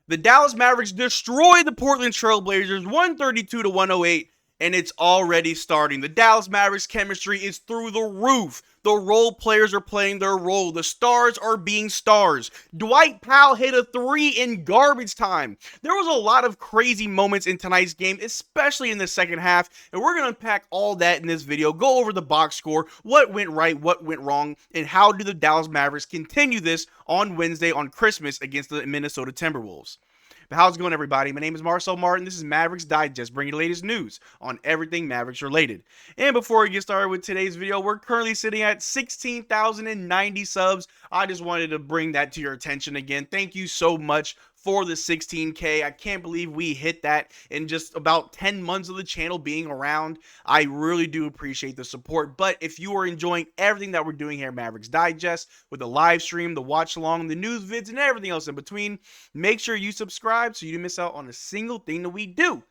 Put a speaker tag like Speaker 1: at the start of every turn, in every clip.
Speaker 1: The Dallas Mavericks destroyed the Portland Trail Blazers 132-108, and it's already starting. The Dallas Mavericks chemistry is through the roof. The role players are playing their role. The stars are being stars. Dwight Powell hit a 3 in garbage time. There was a lot of crazy moments in tonight's game, especially in the second half, and we're going to unpack all that in this video, go over the box score, what went right, what went wrong, and how do the Dallas Mavericks continue this on Wednesday on Christmas against the Minnesota Timberwolves. But how's it going, everybody? My name is Marcel Martin. This is Mavericks Digest, bringing you the latest news on everything Mavericks related. And before we get started with today's video, we're currently sitting at 16,090 subs. I just wanted to bring that to your attention again. Thank you so much for the 16K. I can't believe we hit that in just about 10 months of the channel being around. I really do appreciate the support. But if you are enjoying everything that we're doing here at Mavericks Digest, with the live stream, the watch along, the news vids, and everything else in between, make sure you subscribe so you don't miss out on a single thing that we do.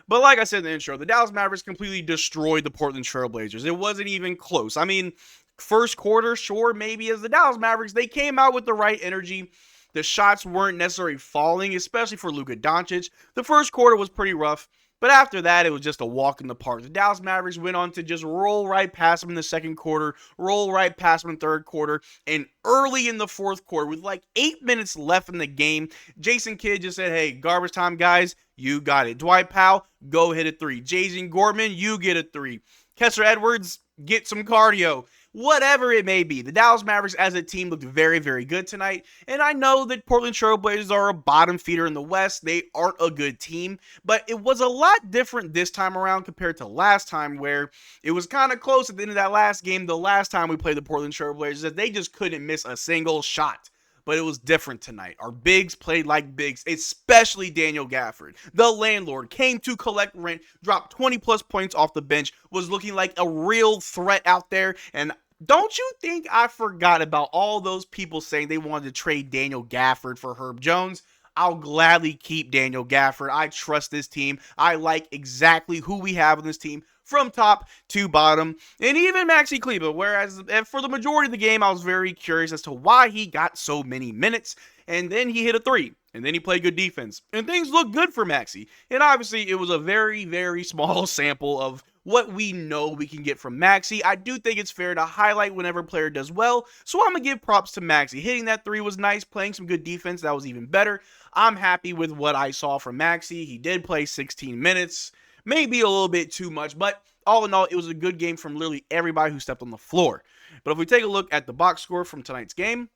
Speaker 1: But like I said in the intro, the Dallas Mavericks completely destroyed the Portland Trail Blazers. It wasn't even close. I mean, first quarter, sure, maybe as the Dallas Mavericks, they came out with the right energy. The shots weren't necessarily falling, especially for Luka Doncic. The first quarter was pretty rough, but after that, it was just a walk in the park. The Dallas Mavericks went on to just roll right past them in the second quarter, roll right past them in the third quarter, and early in the fourth quarter, with like 8 minutes left in the game, Jason Kidd just said, hey, garbage time, guys, you got it. Dwight Powell, go hit a 3. Jason Gorman, you get a 3. Kessler Edwards, get some cardio. Whatever it may be, the Dallas Mavericks as a team looked very, very good tonight. And I know that Portland Trail Blazers are a bottom feeder in the West. They aren't a good team, but it was a lot different this time around compared to last time, where it was kind of close at the end of that last game. The last time we played the Portland Trail Blazers, that they just couldn't miss a single shot. But it was different tonight. Our bigs played like bigs, especially Daniel Gafford. The landlord came to collect rent, dropped 20 plus points off the bench, was looking like a real threat out there. And don't you think I forgot about all those people saying they wanted to trade Daniel Gafford for Herb Jones? I'll gladly keep Daniel Gafford. I trust this team. I like exactly who we have on this team, from top to bottom, and even Maxi Kleber, whereas for the majority of the game, I was very curious as to why he got so many minutes, and then he hit a 3, and then he played good defense, and things looked good for Maxi, and obviously, it was a very, very small sample of what we know we can get from Maxi. I do think it's fair to highlight whenever a player does well, so I'm going to give props to Maxi. Hitting that 3 was nice, playing some good defense, that was even better. I'm happy with what I saw from Maxi. He did play 16 minutes, maybe a little bit too much, but all in all, it was a good game from literally everybody who stepped on the floor. But if we take a look at the box score from tonight's game,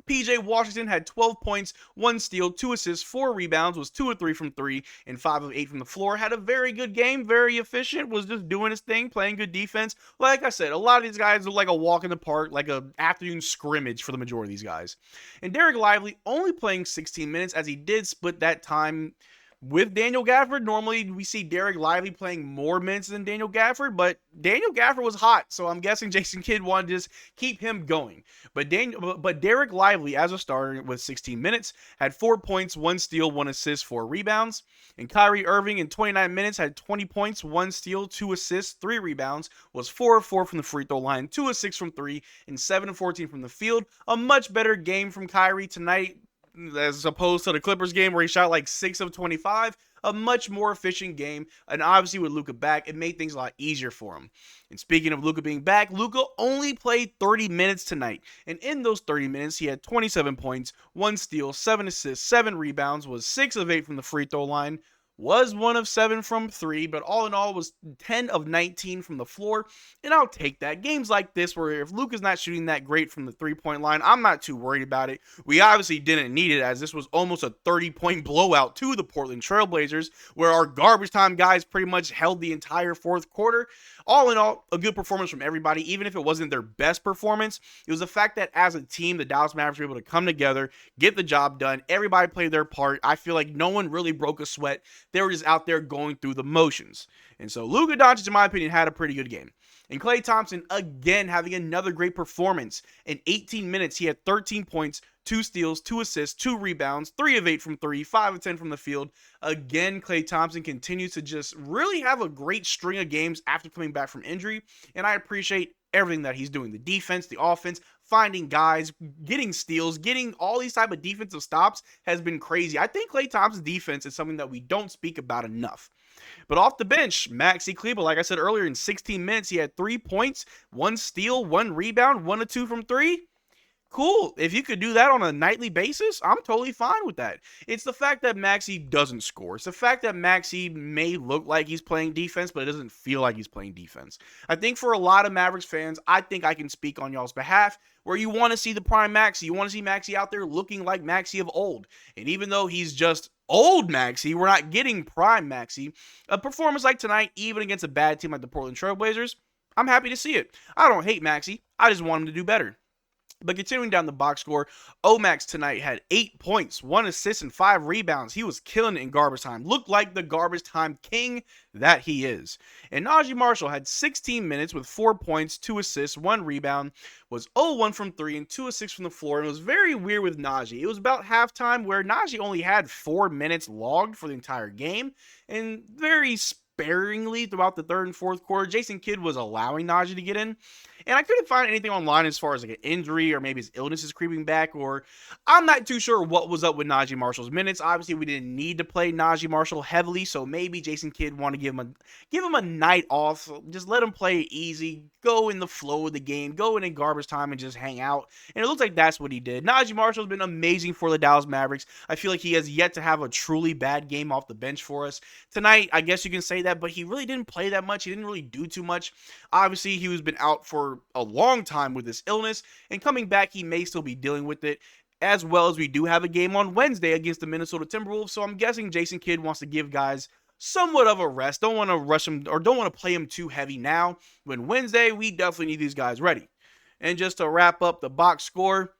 Speaker 1: PJ Washington had 12 points, 1 steal, 2 assists, 4 rebounds, was 2 of 3 from 3, and 5 of 8 from the floor. Had a very good game, very efficient, was just doing his thing, playing good defense. Like I said, a lot of these guys look like a walk in the park, like an afternoon scrimmage for the majority of these guys. And Derrick Lively only playing 16 minutes, as he did split that time with Daniel Gafford. Normally, we see Derrick Lively playing more minutes than Daniel Gafford, but Daniel Gafford was hot, so I'm guessing Jason Kidd wanted to just keep him going. But Derrick Lively, as a starter with 16 minutes, had 4 points, 1 steal, 1 assist, 4 rebounds. And Kyrie Irving, in 29 minutes, had 20 points, 1 steal, 2 assists, 3 rebounds, was 4 of 4 from the free throw line, 2 of 6 from 3, and 7 of 14 from the field. A much better game from Kyrie tonight, as opposed to the Clippers game where he shot like 6 of 25, a much more efficient game. And obviously with Luka back, it made things a lot easier for him. And speaking of Luka being back, Luka only played 30 minutes tonight. And in those 30 minutes, he had 27 points, 1 steal, 7 assists, 7 rebounds, was 6 of 8 from the free throw line, was 1 of 7 from 3, but all in all was 10 of 19 from the floor, and I'll take that. Games like this, where if Luka's not shooting that great from the three-point line, I'm not too worried about it. We obviously didn't need it, as this was almost a 30-point blowout to the Portland Trail Blazers, where our garbage time guys pretty much held the entire fourth quarter. All in all, a good performance from everybody, even if it wasn't their best performance. It was the fact that as a team, the Dallas Mavericks were able to come together, get the job done. Everybody played their part. I feel like no one really broke a sweat. They were just out there going through the motions. And so Luka Doncic, in my opinion, had a pretty good game. And Klay Thompson, again, having another great performance. In 18 minutes, he had 13 points, 2 steals, 2 assists, 2 rebounds, 3 of 8 from 3, 5 of 10 from the field. Again, Klay Thompson continues to just really have a great string of games after coming back from injury. And I appreciate everything that he's doing. The defense, the offense, finding guys, getting steals, getting all these type of defensive stops has been crazy. I think Klay Thompson's defense is something that we don't speak about enough. But off the bench, Maxi Kleber, like I said earlier, in 16 minutes, he had 3 points, 1 steal, 1 rebound, 1 of 2 from 3. Cool. If you could do that on a nightly basis, I'm totally fine with that. It's the fact that Maxi doesn't score. It's the fact that Maxi may look like he's playing defense, but it doesn't feel like he's playing defense. I think for a lot of Mavericks fans, I think I can speak on y'all's behalf, where you want to see the prime Maxi. You want to see Maxi out there looking like Maxi of old. And even though he's just old Maxi, we're not getting prime Maxi. A performance like tonight, even against a bad team like the Portland Trail Blazers, I'm happy to see it. I don't hate Maxi. I just want him to do better. But continuing down the box score, Omax tonight had 8 points, 1 assist, and 5 rebounds. He was killing it in garbage time. Looked like the garbage time king that he is. And Najee Marshall had 16 minutes with 4 points, 2 assists, 1 rebound, was 0-1 from 3, and 2 assists from the floor. And it was very weird with Najee. It was about halftime where Najee only had 4 minutes logged for the entire game, and very sparingly throughout the third and fourth quarter, Jason Kidd was allowing Najee to get in. And I couldn't find anything online as far as like an injury or maybe his illness is creeping back, or I'm not too sure what was up with Najee Marshall's minutes. Obviously, we didn't need to play Najee Marshall heavily, so maybe Jason Kidd wanted to give him a night off. Just let him play easy, go in the flow of the game, go in garbage time and just hang out. And it looks like that's what he did. Najee Marshall's been amazing for the Dallas Mavericks. I feel like he has yet to have a truly bad game off the bench for us. Tonight, I guess you can say that, but he really didn't play that much. He didn't really do too much. Obviously, he was been out for a long time with this illness, and coming back, he may still be dealing with it, as well as we do have a game on Wednesday against the Minnesota Timberwolves, so I'm guessing Jason Kidd wants to give guys somewhat of a rest. Don't want to rush him, or don't want to play him too heavy now. When Wednesday, we definitely need these guys ready. And just to wrap up the box score,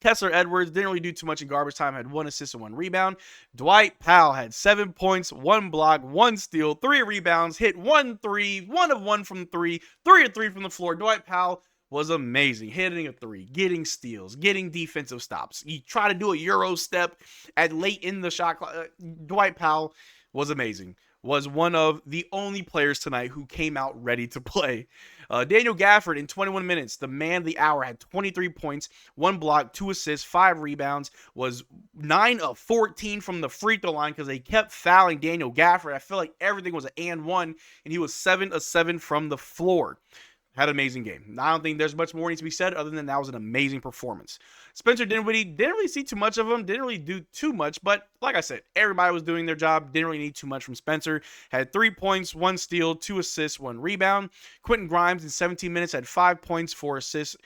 Speaker 1: Kessler Edwards didn't really do too much in garbage time, had 1 assist and 1 rebound. Dwight Powell had 7 points, 1 block, 1 steal, 3 rebounds, hit 1 3, 1 of 1 from 3, 3 of 3 from the floor. Dwight Powell was amazing, hitting a 3, getting steals, getting defensive stops. He tried to do a Euro step at late in the shot clock. Dwight Powell was amazing. Was one of the only players tonight who came out ready to play. Daniel Gafford in 21 minutes, the man of the hour, had 23 points, 1 block, 2 assists, 5 rebounds, was 9 of 14 from the free throw line because they kept fouling Daniel Gafford. I feel like everything was an and one, and he was 7 of 7 from the floor. Had an amazing game. I don't think there's much more needs to be said other than that was an amazing performance. Spencer Dinwiddie, didn't really see too much of him, didn't really do too much, but like I said, everybody was doing their job, didn't really need too much from Spencer. Had 3 points, 1 steal, 2 assists, 1 rebound. Quentin Grimes in 17 minutes had 5 points, 4 assists,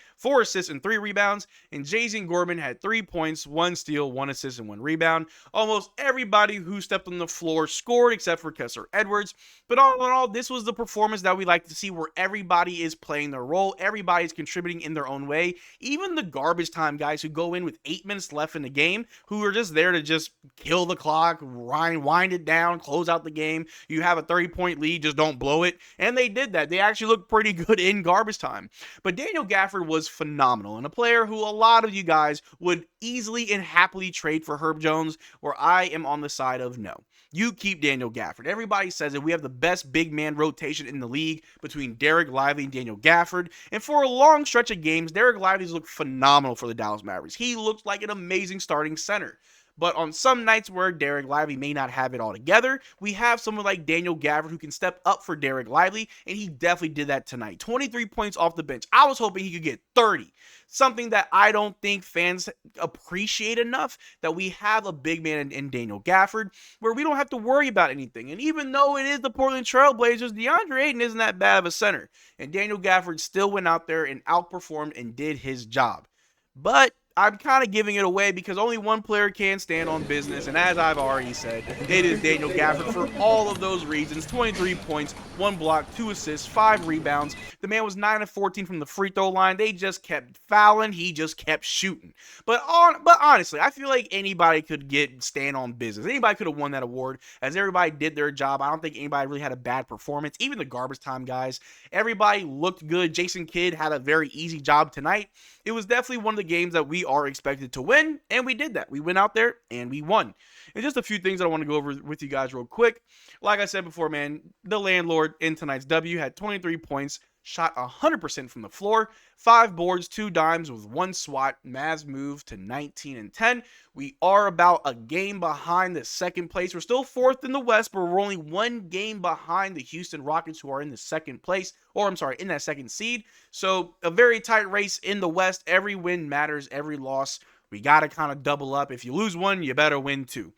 Speaker 1: and 3 rebounds. And Jason Gorman had 3 points, 1 steal, 1 assist, and 1 rebound. Almost everybody who stepped on the floor scored except for Kessler Edwards. But all in all, this was the performance that we like to see, where everybody is playing their role, everybody's contributing in their own way. Even the garbage time guys who go in with 8 minutes left in the game, who are just there to just kill the clock, wind it down, close out the game. You have a 30-point lead, just don't blow it. And they did that. They actually looked pretty good in garbage time. But Daniel Gafford was phenomenal, and a player who a lot of you guys would easily and happily trade for Herb Jones, where I am on the side of no. You keep Daniel Gafford. Everybody says that we have the best big man rotation in the league between Derrick Lively and Daniel Gafford. And for a long stretch of games, Derrick Lively's looked phenomenal for the Dallas Mavericks. He looks like an amazing starting center. But on some nights where Derrick Lively may not have it all together, we have someone like Daniel Gafford who can step up for Derrick Lively, and he definitely did that tonight. 23 points off the bench. I was hoping he could get 30. Something that I don't think fans appreciate enough, that we have a big man in Daniel Gafford where we don't have to worry about anything. And even though it is the Portland Trail Blazers, DeAndre Ayton isn't that bad of a center. And Daniel Gafford still went out there and outperformed and did his job. But I'm kind of giving it away because only one player can stand on business, and as I've already said, it is Daniel Gafford for all of those reasons. 23 points, 1 block, 2 assists, 5 rebounds. The man was 9 of 14 from the free throw line. They just kept fouling. He just kept shooting. But honestly, I feel like anybody could stand on business. Anybody could have won that award, as everybody did their job. I don't think anybody really had a bad performance. Even the garbage time guys, everybody looked good. Jason Kidd had a very easy job tonight. It was definitely one of the games that we are expected to win, and we did that. We went out there and we won. And just a few things that I want to go over with you guys real quick. Like I said before, man, the landlord in tonight's W had 23 points, shot 100% from the floor, 5 boards, 2 dimes with 1 swat. Mavs move to 19-10. We are about a game behind the second place. We're still 4th in the West, but we're only 1 game behind the Houston Rockets, who are in the second place, or I'm sorry, in that second seed. So a very tight race in the West. Every win matters, every loss. We got to kind of double up. If you lose one, you better win 2.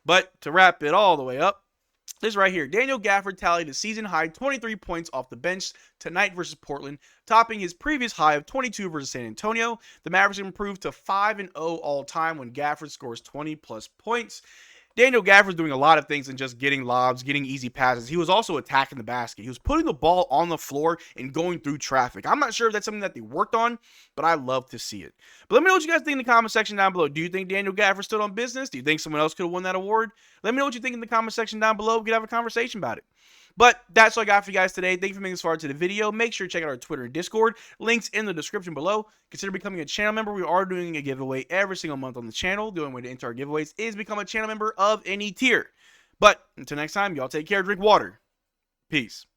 Speaker 1: But to wrap it all the way up, this right here, Daniel Gafford tallied a season-high 23 points off the bench tonight versus Portland, topping his previous high of 22 versus San Antonio. The Mavericks improved to 5-0 all-time when Gafford scores 20-plus points. Daniel Gafford's doing a lot of things than just getting lobs, getting easy passes. He was also attacking the basket. He was putting the ball on the floor and going through traffic. I'm not sure if that's something that they worked on, but I love to see it. But let me know what you guys think in the comment section down below. Do you think Daniel Gafford stood on business? Do you think someone else could have won that award? Let me know what you think in the comment section down below. We could have a conversation about it. But that's all I got for you guys today. Thank you for making this far into the video. Make sure to check out our Twitter and Discord. Links in the description below. Consider becoming a channel member. We are doing a giveaway every single month on the channel. The only way to enter our giveaways is become a channel member of any tier. But until next time, y'all take care, drink water. Peace.